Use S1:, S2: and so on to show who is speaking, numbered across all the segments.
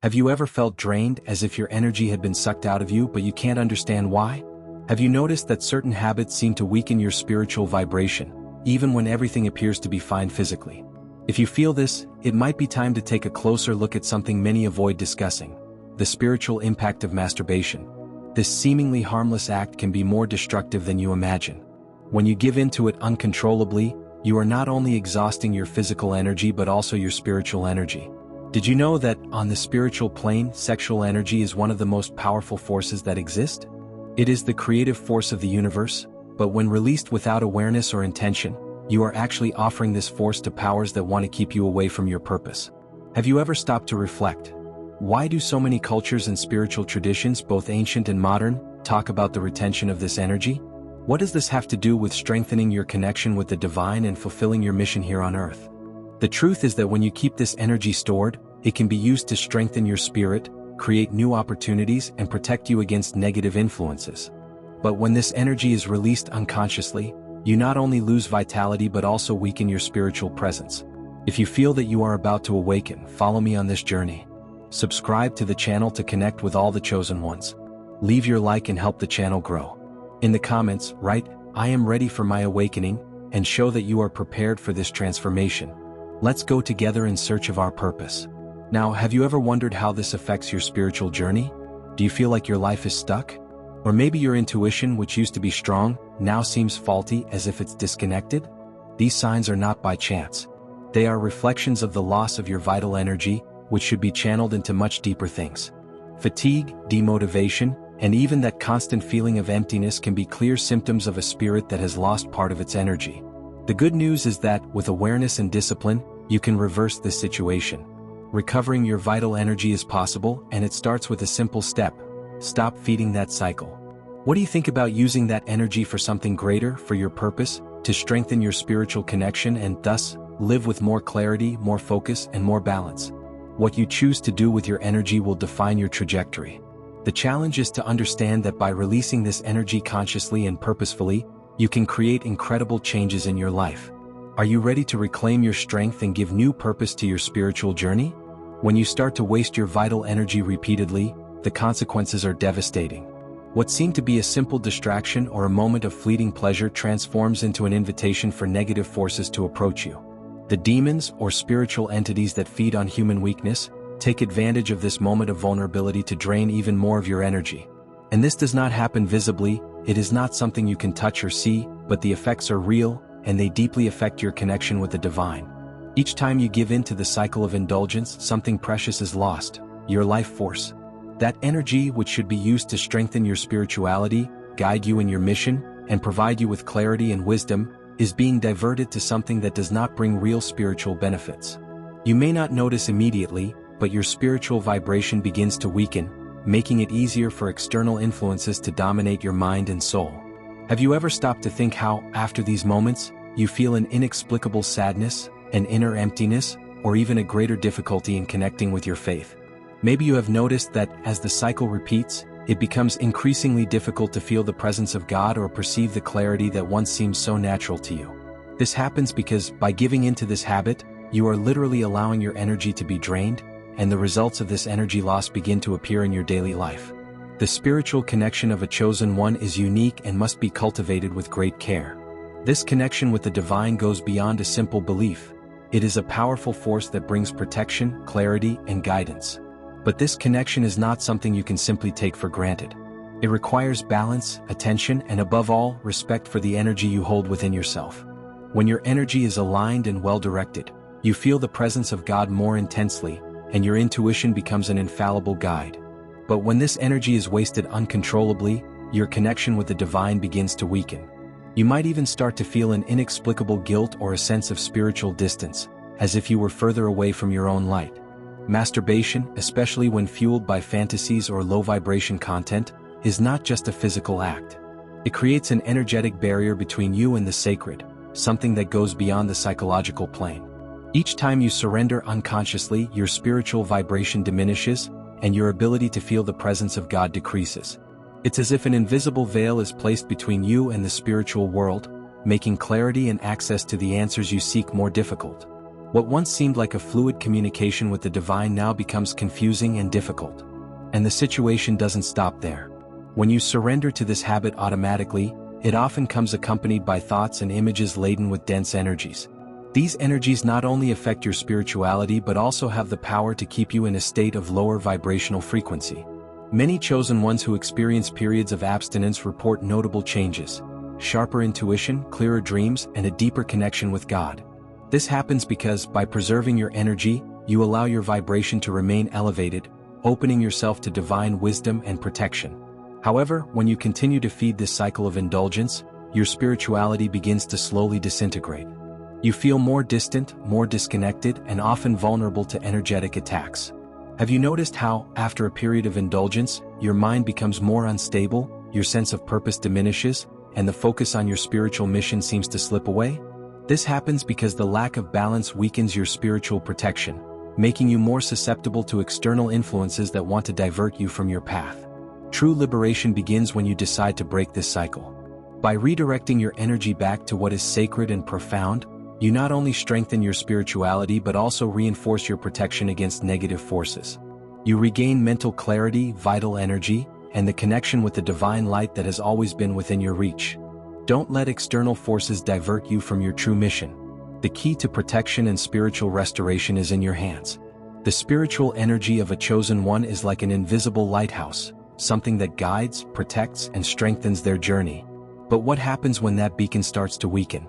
S1: Have you ever felt drained, as if your energy had been sucked out of you but you can't understand why? Have you noticed that certain habits seem to weaken your spiritual vibration, even when everything appears to be fine physically? If you feel this, it might be time to take a closer look at something many avoid discussing: the spiritual impact of masturbation. This seemingly harmless act can be more destructive than you imagine. When you give in to it uncontrollably, you are not only exhausting your physical energy but also your spiritual energy. Did you know that, on the spiritual plane, sexual energy is one of the most powerful forces that exist? It is the creative force of the universe, but when released without awareness or intention, you are actually offering this force to powers that want to keep you away from your purpose. Have you ever stopped to reflect? Why do so many cultures and spiritual traditions, both ancient and modern, talk about the retention of this energy? What does this have to do with strengthening your connection with the divine and fulfilling your mission here on Earth? The truth is that when you keep this energy stored, it can be used to strengthen your spirit, create new opportunities, and protect you against negative influences. But when this energy is released unconsciously, you not only lose vitality but also weaken your spiritual presence. If you feel that you are about to awaken, follow me on this journey. Subscribe to the channel to connect with all the chosen ones. Leave your like and help the channel grow. In the comments, write, "I am ready for my awakening," and show that you are prepared for this transformation. Let's go together in search of our purpose. Now, have you ever wondered how this affects your spiritual journey? Do you feel like your life is stuck? Or maybe your intuition, which used to be strong, now seems faulty, as if it's disconnected? These signs are not by chance. They are reflections of the loss of your vital energy, which should be channeled into much deeper things. Fatigue, demotivation, and even that constant feeling of emptiness can be clear symptoms of a spirit that has lost part of its energy. The good news is that, with awareness and discipline, you can reverse this situation. Recovering your vital energy is possible, and it starts with a simple step: stop feeding that cycle. What do you think about using that energy for something greater, for your purpose, to strengthen your spiritual connection and thus live with more clarity, more focus, and more balance? What you choose to do with your energy will define your trajectory. The challenge is to understand that by releasing this energy consciously and purposefully, you can create incredible changes in your life. Are you ready to reclaim your strength and give new purpose to your spiritual journey? When you start to waste your vital energy repeatedly, the consequences are devastating. What seemed to be a simple distraction or a moment of fleeting pleasure transforms into an invitation for negative forces to approach you. The demons, or spiritual entities that feed on human weakness, take advantage of this moment of vulnerability to drain even more of your energy. And this does not happen visibly. It is not something you can touch or see, but the effects are real, and they deeply affect your connection with the divine. Each time you give in to the cycle of indulgence, something precious is lost: your life force. That energy, which should be used to strengthen your spirituality, guide you in your mission, and provide you with clarity and wisdom, is being diverted to something that does not bring real spiritual benefits. You may not notice immediately, but your spiritual vibration begins to weaken, making it easier for external influences to dominate your mind and soul. Have you ever stopped to think how, after these moments, you feel an inexplicable sadness, an inner emptiness, or even a greater difficulty in connecting with your faith? Maybe you have noticed that, as the cycle repeats, it becomes increasingly difficult to feel the presence of God or perceive the clarity that once seemed so natural to you. This happens because, by giving into this habit, you are literally allowing your energy to be drained, and the results of this energy loss begin to appear in your daily life. The spiritual connection of a chosen one is unique and must be cultivated with great care. This connection with the divine goes beyond a simple belief. It is a powerful force that brings protection, clarity, and guidance. But this connection is not something you can simply take for granted. It requires balance, attention, and above all, respect for the energy you hold within yourself. When your energy is aligned and well-directed, you feel the presence of God more intensely, and your intuition becomes an infallible guide. But when this energy is wasted uncontrollably, your connection with the divine begins to weaken. You might even start to feel an inexplicable guilt or a sense of spiritual distance, as if you were further away from your own light. Masturbation, especially when fueled by fantasies or low-vibration content, is not just a physical act. It creates an energetic barrier between you and the sacred, something that goes beyond the psychological plane. Each time you surrender unconsciously, your spiritual vibration diminishes, and your ability to feel the presence of God decreases. It's as if an invisible veil is placed between you and the spiritual world, making clarity and access to the answers you seek more difficult. What once seemed like a fluid communication with the divine now becomes confusing and difficult. And the situation doesn't stop there. When you surrender to this habit automatically, it often comes accompanied by thoughts and images laden with dense energies. These energies not only affect your spirituality but also have the power to keep you in a state of lower vibrational frequency. Many chosen ones who experience periods of abstinence report notable changes: sharper intuition, clearer dreams, and a deeper connection with God. This happens because, by preserving your energy, you allow your vibration to remain elevated, opening yourself to divine wisdom and protection. However, when you continue to feed this cycle of indulgence, your spirituality begins to slowly disintegrate. You feel more distant, more disconnected, and often vulnerable to energetic attacks. Have you noticed how, after a period of indulgence, your mind becomes more unstable, your sense of purpose diminishes, and the focus on your spiritual mission seems to slip away? This happens because the lack of balance weakens your spiritual protection, making you more susceptible to external influences that want to divert you from your path. True liberation begins when you decide to break this cycle. By redirecting your energy back to what is sacred and profound, you not only strengthen your spirituality but also reinforce your protection against negative forces. You regain mental clarity, vital energy, and the connection with the divine light that has always been within your reach. Don't let external forces divert you from your true mission. The key to protection and spiritual restoration is in your hands. The spiritual energy of a chosen one is like an invisible lighthouse, something that guides, protects, and strengthens their journey. But what happens when that beacon starts to weaken?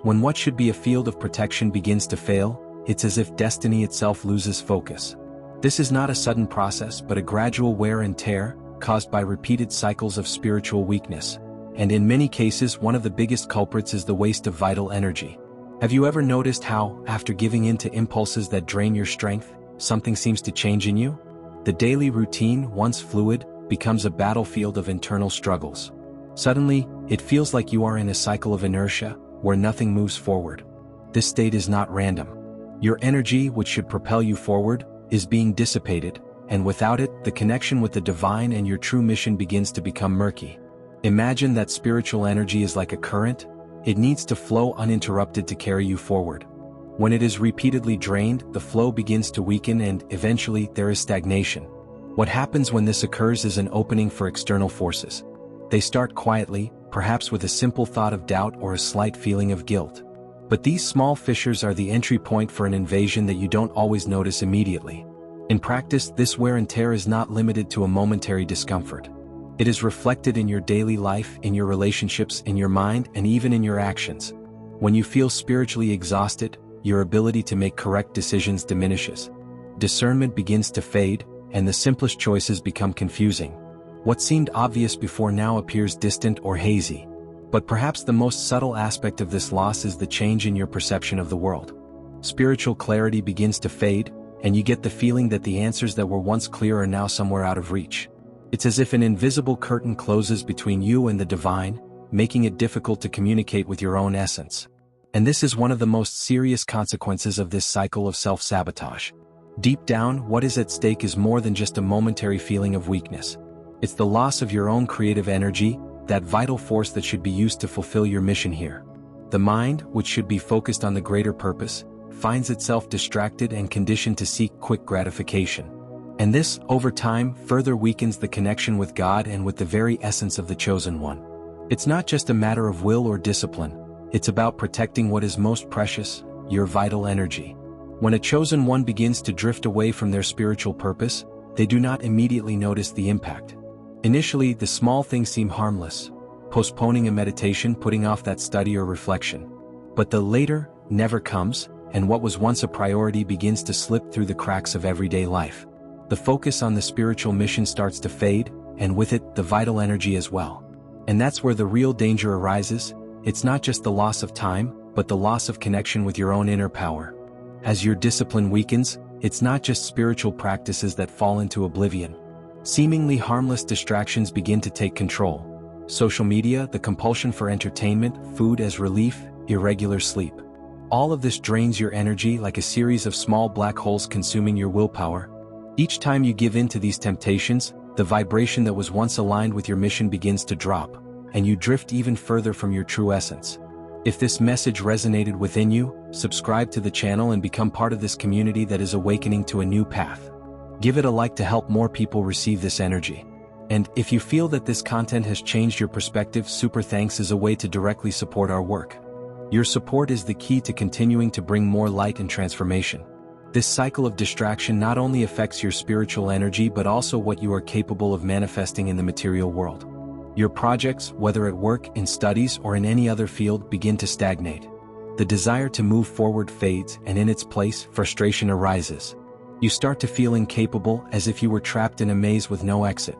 S1: When what should be a field of protection begins to fail, it's as if destiny itself loses focus. This is not a sudden process but a gradual wear and tear, caused by repeated cycles of spiritual weakness. And in many cases, one of the biggest culprits is the waste of vital energy. Have you ever noticed how, after giving in to impulses that drain your strength, something seems to change in you? The daily routine, once fluid, becomes a battlefield of internal struggles. Suddenly, it feels like you are in a cycle of inertia, where nothing moves forward. This state is not random. Your energy, which should propel you forward, is being dissipated, and without it, the connection with the divine and your true mission begins to become murky. Imagine that spiritual energy is like a current. It needs to flow uninterrupted to carry you forward. When it is repeatedly drained, the flow begins to weaken and, eventually, there is stagnation. What happens when this occurs is an opening for external forces. They start quietly, perhaps with a simple thought of doubt or a slight feeling of guilt. But these small fissures are the entry point for an invasion that you don't always notice immediately. In practice, this wear and tear is not limited to a momentary discomfort. It is reflected in your daily life, in your relationships, in your mind, and even in your actions. When you feel spiritually exhausted, your ability to make correct decisions diminishes. Discernment begins to fade, and the simplest choices become confusing. What seemed obvious before now appears distant or hazy. But perhaps the most subtle aspect of this loss is the change in your perception of the world. Spiritual clarity begins to fade, and you get the feeling that the answers that were once clear are now somewhere out of reach. It's as if an invisible curtain closes between you and the divine, making it difficult to communicate with your own essence. And this is one of the most serious consequences of this cycle of self-sabotage. Deep down, what is at stake is more than just a momentary feeling of weakness. It's the loss of your own creative energy, that vital force that should be used to fulfill your mission here. The mind, which should be focused on the greater purpose, finds itself distracted and conditioned to seek quick gratification. And this, over time, further weakens the connection with God and with the very essence of the chosen one. It's not just a matter of will or discipline, it's about protecting what is most precious, your vital energy. When a chosen one begins to drift away from their spiritual purpose, they do not immediately notice the impact. Initially, the small things seem harmless, postponing a meditation, putting off that study or reflection. But the later never comes, and what was once a priority begins to slip through the cracks of everyday life. The focus on the spiritual mission starts to fade, and with it, the vital energy as well. And that's where the real danger arises. It's not just the loss of time, but the loss of connection with your own inner power. As your discipline weakens, it's not just spiritual practices that fall into oblivion. Seemingly harmless distractions begin to take control. Social media, the compulsion for entertainment, food as relief, irregular sleep. All of this drains your energy like a series of small black holes consuming your willpower. Each time you give in to these temptations, the vibration that was once aligned with your mission begins to drop, and you drift even further from your true essence. If this message resonated within you, subscribe to the channel and become part of this community that is awakening to a new path. Give it a like to help more people receive this energy. And if you feel that this content has changed your perspective, super thanks is a way to directly support our work. Your support is the key to continuing to bring more light and transformation. This cycle of distraction not only affects your spiritual energy but also what you are capable of manifesting in the material world. Your projects, whether at work, in studies, or in any other field, begin to stagnate. The desire to move forward fades, and in its place, frustration arises. You start to feel incapable, as if you were trapped in a maze with no exit.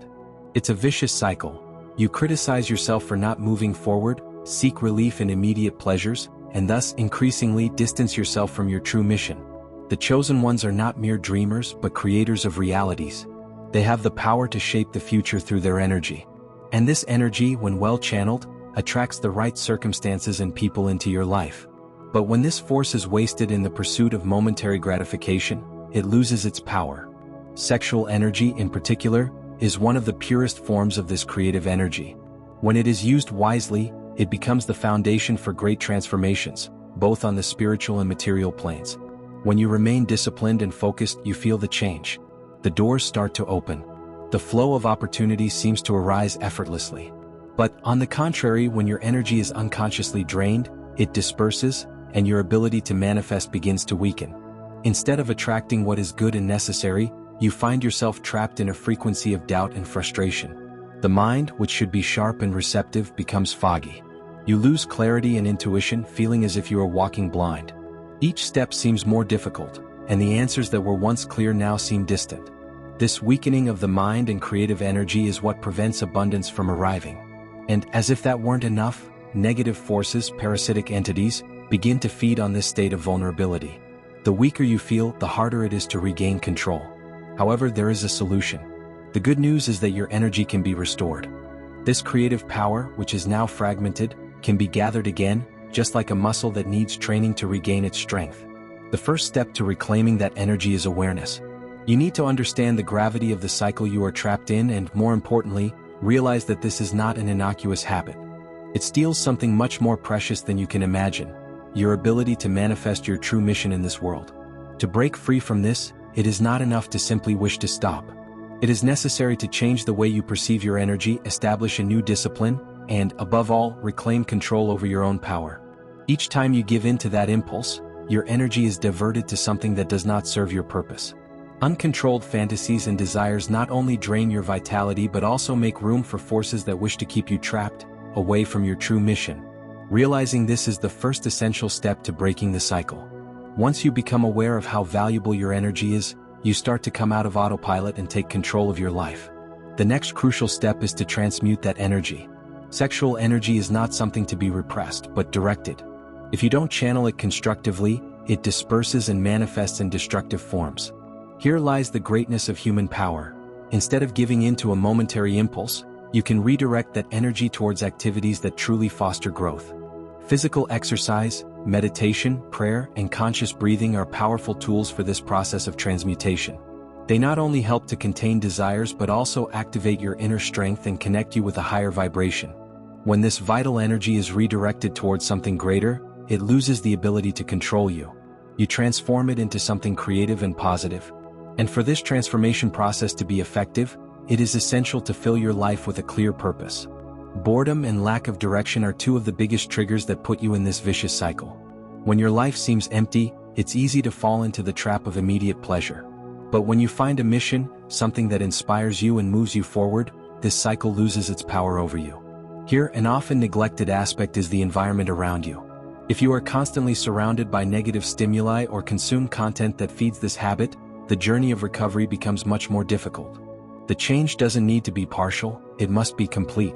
S1: It's a vicious cycle. You criticize yourself for not moving forward, seek relief in immediate pleasures, and thus increasingly distance yourself from your true mission. The chosen ones are not mere dreamers but creators of realities. They have the power to shape the future through their energy. And this energy, when well channeled, attracts the right circumstances and people into your life. But when this force is wasted in the pursuit of momentary gratification, it loses its power. Sexual energy, in particular, is one of the purest forms of this creative energy. When it is used wisely, it becomes the foundation for great transformations, both on the spiritual and material planes. When you remain disciplined and focused, you feel the change. The doors start to open. The flow of opportunities seems to arise effortlessly. But, on the contrary, when your energy is unconsciously drained, it disperses, and your ability to manifest begins to weaken. Instead of attracting what is good and necessary, you find yourself trapped in a frequency of doubt and frustration. The mind, which should be sharp and receptive, becomes foggy. You lose clarity and intuition, feeling as if you are walking blind. Each step seems more difficult, and the answers that were once clear now seem distant. This weakening of the mind and creative energy is what prevents abundance from arriving. And, as if that weren't enough, negative forces, parasitic entities, begin to feed on this state of vulnerability. The weaker you feel, the harder it is to regain control. However, there is a solution. The good news is that your energy can be restored. This creative power, which is now fragmented, can be gathered again, just like a muscle that needs training to regain its strength. The first step to reclaiming that energy is awareness. You need to understand the gravity of the cycle you are trapped in and, more importantly, realize that this is not an innocuous habit. It steals something much more precious than you can imagine: your ability to manifest your true mission in this world. To break free from this, it is not enough to simply wish to stop. It is necessary to change the way you perceive your energy, establish a new discipline, and, above all, reclaim control over your own power. Each time you give in to that impulse, your energy is diverted to something that does not serve your purpose. Uncontrolled fantasies and desires not only drain your vitality but also make room for forces that wish to keep you trapped, away from your true mission. Realizing this is the first essential step to breaking the cycle. Once you become aware of how valuable your energy is, you start to come out of autopilot and take control of your life. The next crucial step is to transmute that energy. Sexual energy is not something to be repressed but directed. If you don't channel it constructively, it disperses and manifests in destructive forms. Here lies the greatness of human power. Instead of giving in to a momentary impulse, you can redirect that energy towards activities that truly foster growth. Physical exercise, meditation, prayer, and conscious breathing are powerful tools for this process of transmutation. They not only help to contain desires but also activate your inner strength and connect you with a higher vibration. When this vital energy is redirected towards something greater, it loses the ability to control you. You transform it into something creative and positive. And for this transformation process to be effective, it is essential to fill your life with a clear purpose. Boredom and lack of direction are two of the biggest triggers that put you in this vicious cycle. When your life seems empty, it's easy to fall into the trap of immediate pleasure. But when you find a mission, something that inspires you and moves you forward, this cycle loses its power over you. Here, an often neglected aspect is the environment around you. If you are constantly surrounded by negative stimuli or consume content that feeds this habit, the journey of recovery becomes much more difficult. The change doesn't need to be partial, it must be complete.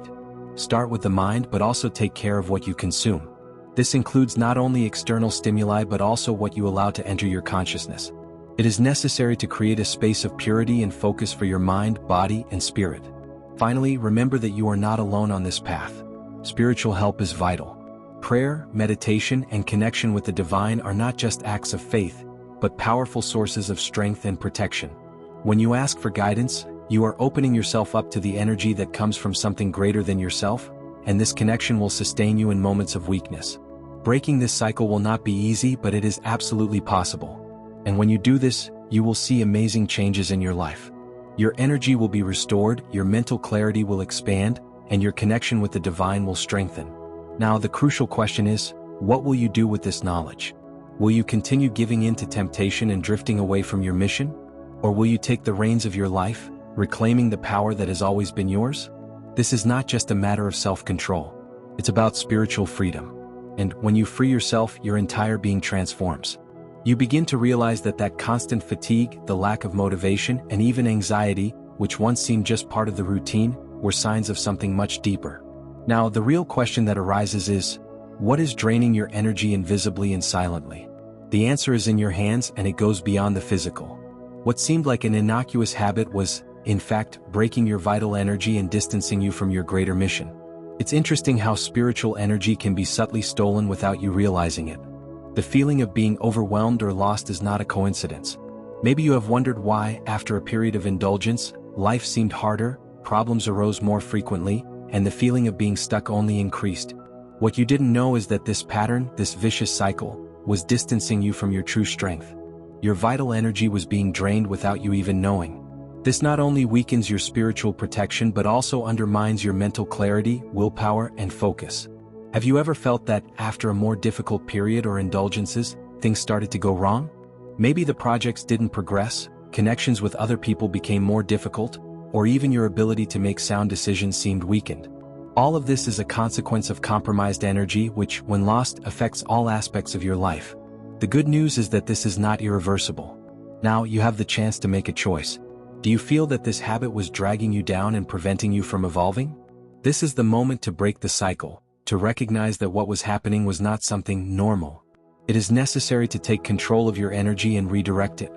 S1: Start with the mind but also take care of what you consume. This includes not only external stimuli but also what you allow to enter your consciousness. It is necessary to create a space of purity and focus for your mind, body, and spirit. Finally, remember that you are not alone on this path. Spiritual help is vital. Prayer, meditation, and connection with the divine are not just acts of faith, but powerful sources of strength and protection. When you ask for guidance, you are opening yourself up to the energy that comes from something greater than yourself, and this connection will sustain you in moments of weakness. Breaking this cycle will not be easy, but it is absolutely possible. And when you do this, you will see amazing changes in your life. Your energy will be restored, your mental clarity will expand, and your connection with the divine will strengthen. Now, the crucial question is, what will you do with this knowledge? Will you continue giving in to temptation and drifting away from your mission? Or will you take the reins of your life, reclaiming the power that has always been yours? This is not just a matter of self-control. It's about spiritual freedom. And when you free yourself, your entire being transforms. You begin to realize that constant fatigue, the lack of motivation, and even anxiety, which once seemed just part of the routine, were signs of something much deeper. Now, the real question that arises is, what is draining your energy invisibly and silently? The answer is in your hands, and it goes beyond the physical. What seemed like an innocuous habit was, in fact, breaking your vital energy and distancing you from your greater mission. It's interesting how spiritual energy can be subtly stolen without you realizing it. The feeling of being overwhelmed or lost is not a coincidence. Maybe you have wondered why, after a period of indulgence, life seemed harder, problems arose more frequently, and the feeling of being stuck only increased. What you didn't know is that this pattern, this vicious cycle, was distancing you from your true strength. Your vital energy was being drained without you even knowing. This not only weakens your spiritual protection but also undermines your mental clarity, willpower, and focus. Have you ever felt that, after a more difficult period or indulgences, things started to go wrong? Maybe the projects didn't progress, connections with other people became more difficult, or even your ability to make sound decisions seemed weakened. All of this is a consequence of compromised energy which, when lost, affects all aspects of your life. The good news is that this is not irreversible. Now you have the chance to make a choice. Do you feel that this habit was dragging you down and preventing you from evolving? This is the moment to break the cycle, to recognize that what was happening was not something normal. It is necessary to take control of your energy and redirect it.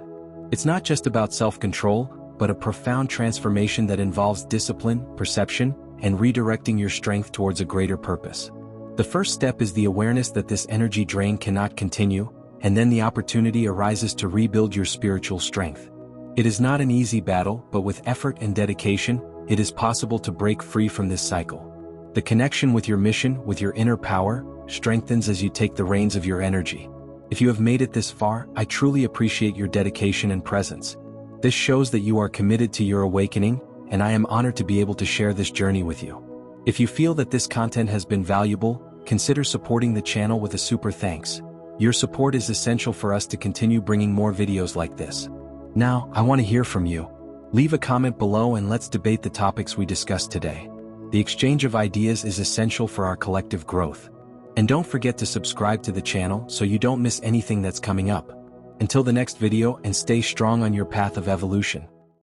S1: It's not just about self-control, but a profound transformation that involves discipline, perception, and redirecting your strength towards a greater purpose. The first step is the awareness that this energy drain cannot continue, and then the opportunity arises to rebuild your spiritual strength. It is not an easy battle, but with effort and dedication, it is possible to break free from this cycle. The connection with your mission, with your inner power, strengthens as you take the reins of your energy. If you have made it this far, I truly appreciate your dedication and presence. This shows that you are committed to your awakening, and I am honored to be able to share this journey with you. If you feel that this content has been valuable, consider supporting the channel with a super thanks. Your support is essential for us to continue bringing more videos like this. Now, I want to hear from you. Leave a comment below and let's debate the topics we discussed today. The exchange of ideas is essential for our collective growth. And don't forget to subscribe to the channel so you don't miss anything that's coming up. Until the next video, and stay strong on your path of evolution.